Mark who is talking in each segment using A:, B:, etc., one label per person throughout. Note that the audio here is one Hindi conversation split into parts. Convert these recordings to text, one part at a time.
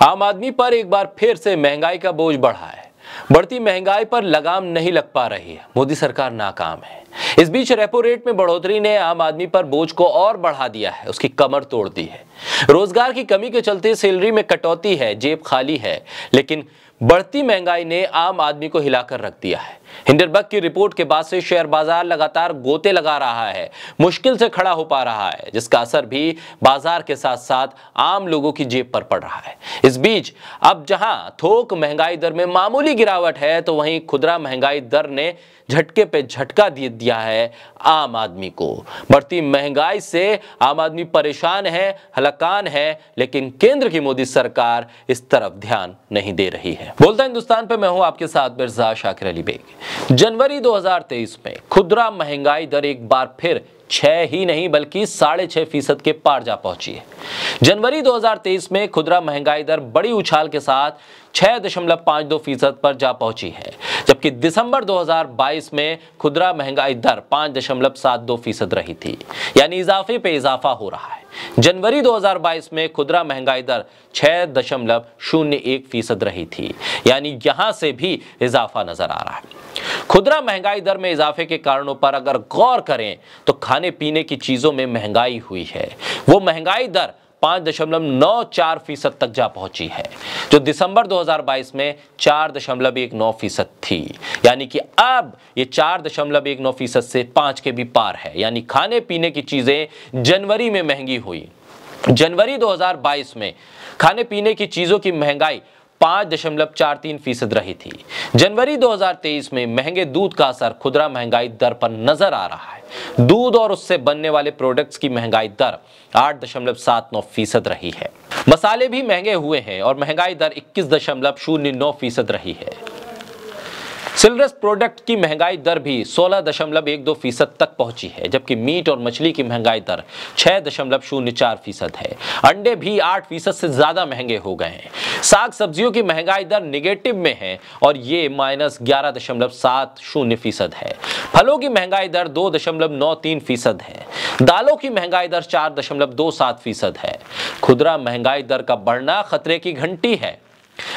A: आम आदमी पर एक बार फिर से महंगाई का बोझ बढ़ा है। बढ़ती महंगाई पर लगाम नहीं लग पा रही है। मोदी सरकार नाकाम है। इस बीच रेपो रेट में बढ़ोतरी ने आम आदमी पर बोझ को और बढ़ा दिया है, उसकी कमर तोड़ दी है। रोजगार की कमी के चलते सैलरी में कटौती है, जेब खाली है, लेकिन बढ़ती महंगाई ने आम आदमी को हिलाकर रख दिया है। हिंडनबर्ग की रिपोर्ट के बाद से शेयर बाजार लगातार गोते लगा रहा है, मुश्किल से खड़ा हो पा रहा है, जिसका असर भी बाजार के साथ साथ आम लोगों की जेब पर पड़ रहा है। इस बीच अब जहां थोक महंगाई दर में मामूली गिरावट है, तो वहीं खुदरा महंगाई दर ने झटके पे झटका दे दिया है आम आदमी को। बढ़ती महंगाई से आम आदमी परेशान है, हलाकान है, लेकिन केंद्र की मोदी सरकार इस तरफ ध्यान नहीं दे रही है। बोलता हिंदुस्तान पे मैं हूं आपके साथ मिर्जा शाकिर अली बेग। जनवरी 2023 में खुदरा महंगाई दर एक बार फिर 6 ही नहीं बल्कि 6.5% के पार जा पहुंची है। जनवरी 2023 में खुदरा महंगाई दर बड़ी उछाल के साथ 6.52% पर जा पहुंची है, जबकि दिसंबर 2022 में खुदरा महंगाई दर 5.72% रही थी, यानी इजाफे पे इजाफा हो रहा है। जनवरी 2022 में खुदरा महंगाई दर 6.01% रही थी, यानी यहां से भी इजाफा नजर आ रहा है। खुदरा महंगाई दर में इजाफे के कारणों पर अगर गौर करें तो खाने पीने की चीजों में महंगाई हुई है। वो महंगाई दर 5.94% तक जा पहुंची है, जो दिसंबर 2022 में 4.19% थी, यानी कि अब ये 4.19% से 5 के भी पार है। यानी खाने पीने की चीजें जनवरी में महंगी हुई। जनवरी 2022 में खाने पीने की चीजों की महंगाई 5.43% रही थी। जनवरी 2023 में महंगे दूध का असर खुदरा महंगाई दर पर नजर आ रहा है। दूध और उससे बनने वाले प्रोडक्ट्स की महंगाई दर 8.79% रही है। मसाले भी महंगे हुए हैं और महंगाई दर 21.09% रही है। सिल्ड्रस प्रोडक्ट की महंगाई दर भी 16.12% तक पहुंची है, जबकि मीट और मछली की महंगाई दर 6.04% है। अंडे भी 8% से ज्यादा महंगे हो गए हैं। साग सब्जियों की महंगाई दर निगेटिव में है और ये -11.70% है। फलों की महंगाई दर 2.93% है। दालों की महंगाई दर 4.27% है। खुदरा महंगाई दर का बढ़ना खतरे की घंटी है।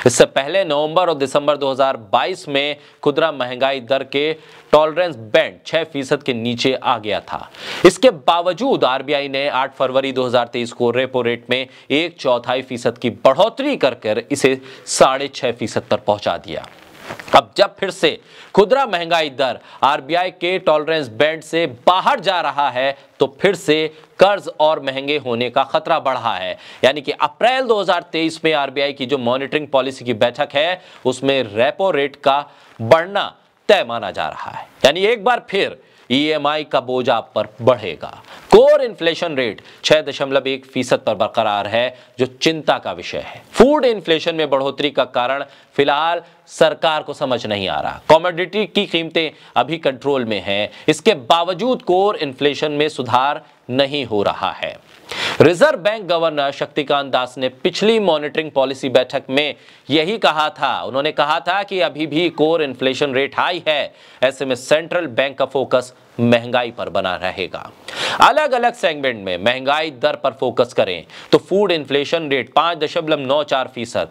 A: इससे पहले नवंबर और दिसंबर 2022 में खुदरा महंगाई दर के टॉलरेंस बैंड 6% के नीचे आ गया था। इसके बावजूद आरबीआई ने 8 फरवरी 2023 को रेपो रेट में 1/4% की बढ़ोतरी कर इसे 6.5% पर पहुंचा दिया। अब जब फिर से खुदरा महंगाई दर आरबीआई के टॉलरेंस बैंड से बाहर जा रहा है, तो फिर से कर्ज और महंगे होने का खतरा बढ़ा है। यानी कि अप्रैल 2023 में आरबीआई की जो मॉनिटरिंग पॉलिसी की बैठक है, उसमें रेपो रेट का बढ़ना तय माना जा रहा है। यानी एक बार फिर ईएमआई का बोझ आप पर बढ़ेगा। कोर इन्फ्लेशन रेट 6.1% पर बरकरार है, जो चिंता का विषय है। फूड इन्फ्लेशन में बढ़ोतरी का कारण फिलहाल सरकार को समझ नहीं आ रहा। कमोडिटी की कीमतें अभी कंट्रोल में हैं, इसके बावजूद कोर इन्फ्लेशन में सुधार नहीं हो रहा है। Reserve bank governor Shaktikanta Das ने पिछली मॉनिटरिंग पॉलिसी बैठक में यही कहा था। उन्होंने कहा था कि अभी भी कोर इन्फ्लेशन रेट हाई है, ऐसे में सेंट्रल बैंक का फोकस महंगाई पर बना रहेगा। अलग अलग सेगमेंट में महंगाई दर पर फोकस करें तो food inflation rate 5.94%,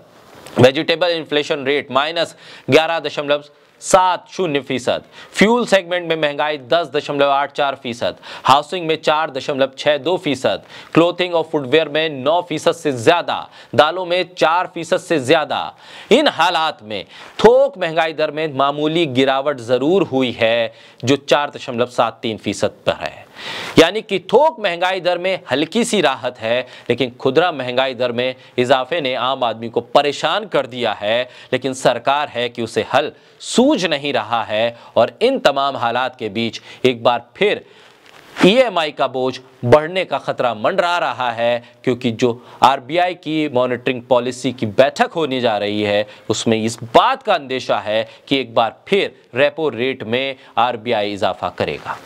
A: vegetable inflation rate -11.70%, fuel segment में महंगाई 10.84%, हाउसिंग में 4.62%, क्लोथिंग और फुटवेयर में 9% से ज्यादा, दालों में 4% से ज्यादा। इन हालात में थोक महंगाई दर में मामूली गिरावट जरूर हुई है, जो 4.73% पर है। यानी कि थोक महंगाई दर में हल्की सी राहत है, लेकिन खुदरा महंगाई दर में इजाफे ने आम आदमी को परेशान कर दिया है। लेकिन सरकार है कि उसे हल सूझ नहीं रहा है और इन तमाम हालात के बीच एक बार फिर ईएमआई का बोझ बढ़ने का खतरा मंडरा रहा है, क्योंकि जो आरबीआई की मॉनिटरिंग पॉलिसी की बैठक होने जा रही है, उसमें इस बात का अंदेशा है कि एक बार फिर रेपो रेट में आरबीआई इजाफा करेगा।